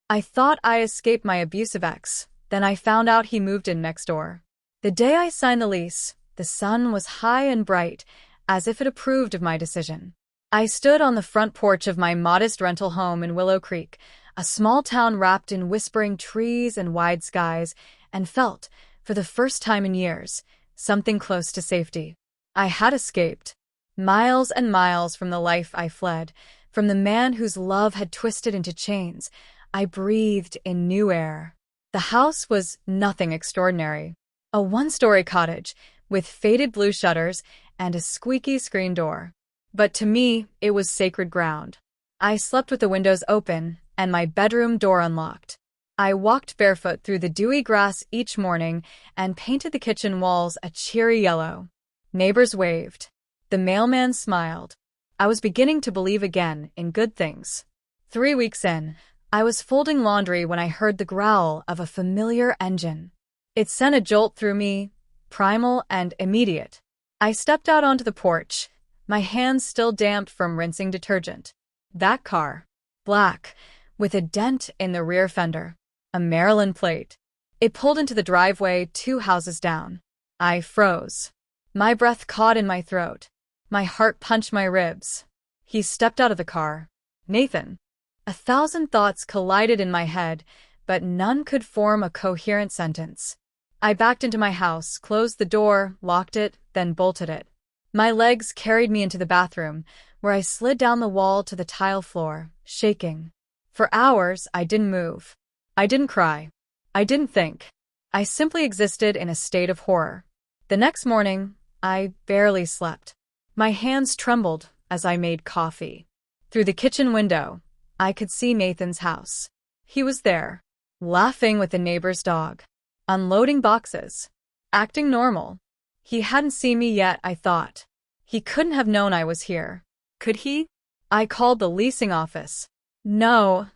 I thought I escaped my abusive ex, then I found out he moved in next door. The day I signed the lease, the sun was high and bright, as if it approved of my decision. I stood on the front porch of my modest rental home in Willow Creek, a small town wrapped in whispering trees and wide skies, and felt, for the first time in years, something close to safety. I had escaped. Miles and miles from the life I fled, from the man whose love had twisted into chains, I breathed in new air. The house was nothing extraordinary. A one-story cottage, with faded blue shutters and a squeaky screen door. But to me, it was sacred ground. I slept with the windows open and my bedroom door unlocked. I walked barefoot through the dewy grass each morning and painted the kitchen walls a cheery yellow. Neighbors waved. The mailman smiled. I was beginning to believe again in good things. 3 weeks in, I was folding laundry when I heard the growl of a familiar engine. It sent a jolt through me, primal and immediate. I stepped out onto the porch, my hands still damp from rinsing detergent. That car. Black, with a dent in the rear fender. A Maryland plate. It pulled into the driveway 2 houses down. I froze. My breath caught in my throat. My heart punched my ribs. He stepped out of the car. Nathan. 1,000 thoughts collided in my head, but none could form a coherent sentence. I backed into my house, closed the door, locked it, then bolted it. My legs carried me into the bathroom, where I slid down the wall to the tile floor, shaking. For hours, I didn't move. I didn't cry. I didn't think. I simply existed in a state of horror. The next morning, I barely slept. My hands trembled as I made coffee. Through the kitchen window, I could see Nathan's house. He was there, laughing with the neighbor's dog, unloading boxes, acting normal. He hadn't seen me yet, I thought. He couldn't have known I was here. Could he? I called the leasing office. No,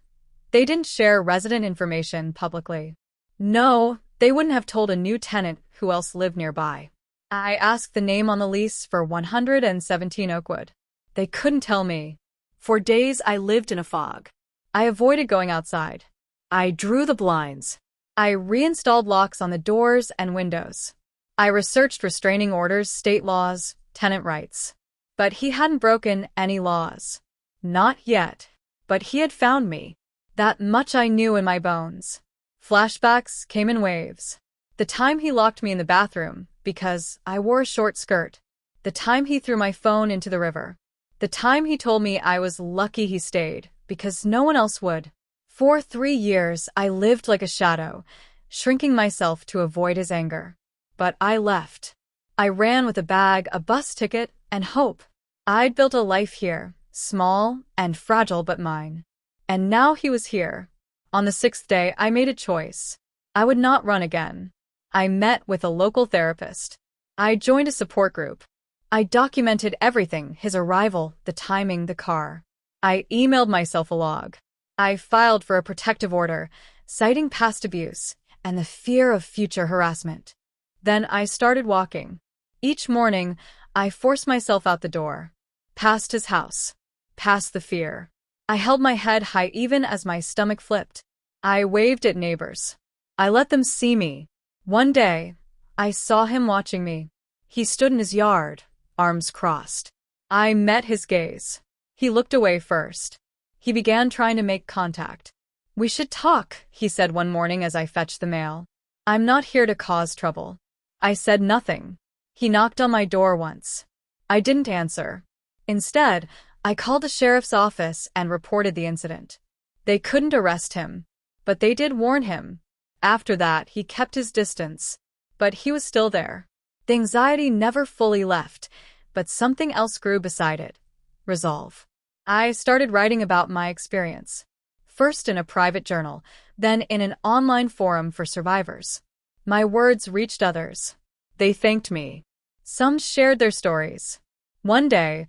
they didn't share resident information publicly. No, they wouldn't have told a new tenant who else lived nearby. I asked the name on the lease for 117 Oakwood. They couldn't tell me. For days I lived in a fog. I avoided going outside. I drew the blinds. I reinstalled locks on the doors and windows. I researched restraining orders, state laws, tenant rights. But he hadn't broken any laws. Not yet. But he had found me. That much I knew in my bones. Flashbacks came in waves. The time he locked me in the bathroom because I wore a short skirt. The time he threw my phone into the river. The time he told me I was lucky he stayed because no one else would. For 3 years, I lived like a shadow, shrinking myself to avoid his anger. But I left. I ran with a bag, a bus ticket, and hope. I'd built a life here, small and fragile but mine. And now he was here. On the 6th day, I made a choice. I would not run again. I met with a local therapist. I joined a support group. I documented everything, his arrival, the timing, the car. I emailed myself a log. I filed for a protective order, citing past abuse and the fear of future harassment. Then I started walking. Each morning, I forced myself out the door. Past his house. Past the fear. I held my head high even as my stomach flipped. I waved at neighbors. I let them see me. One day, I saw him watching me. He stood in his yard, arms crossed. I met his gaze. He looked away first. He began trying to make contact. "We should talk," he said one morning as I fetched the mail. "I'm not here to cause trouble." I said nothing. He knocked on my door once. I didn't answer. Instead, I called the sheriff's office and reported the incident. They couldn't arrest him, but they did warn him. After that, he kept his distance, but he was still there. The anxiety never fully left, but something else grew beside it. Resolve. I started writing about my experience. First in a private journal, then in an online forum for survivors. My words reached others. They thanked me. Some shared their stories. One day,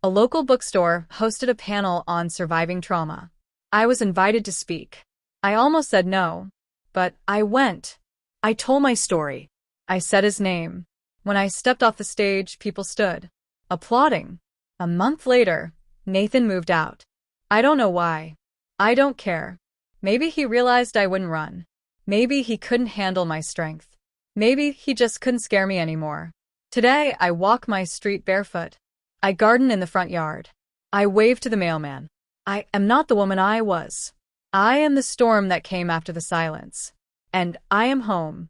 a local bookstore hosted a panel on surviving trauma. I was invited to speak. I almost said no, but I went. I told my story. I said his name. When I stepped off the stage, people stood, applauding. A month later, Nathan moved out. I don't know why. I don't care. Maybe he realized I wouldn't run. Maybe he couldn't handle my strength. Maybe he just couldn't scare me anymore. Today, I walk my street barefoot. I garden in the front yard. I wave to the mailman. I am not the woman I was. I am the storm that came after the silence. And I am home.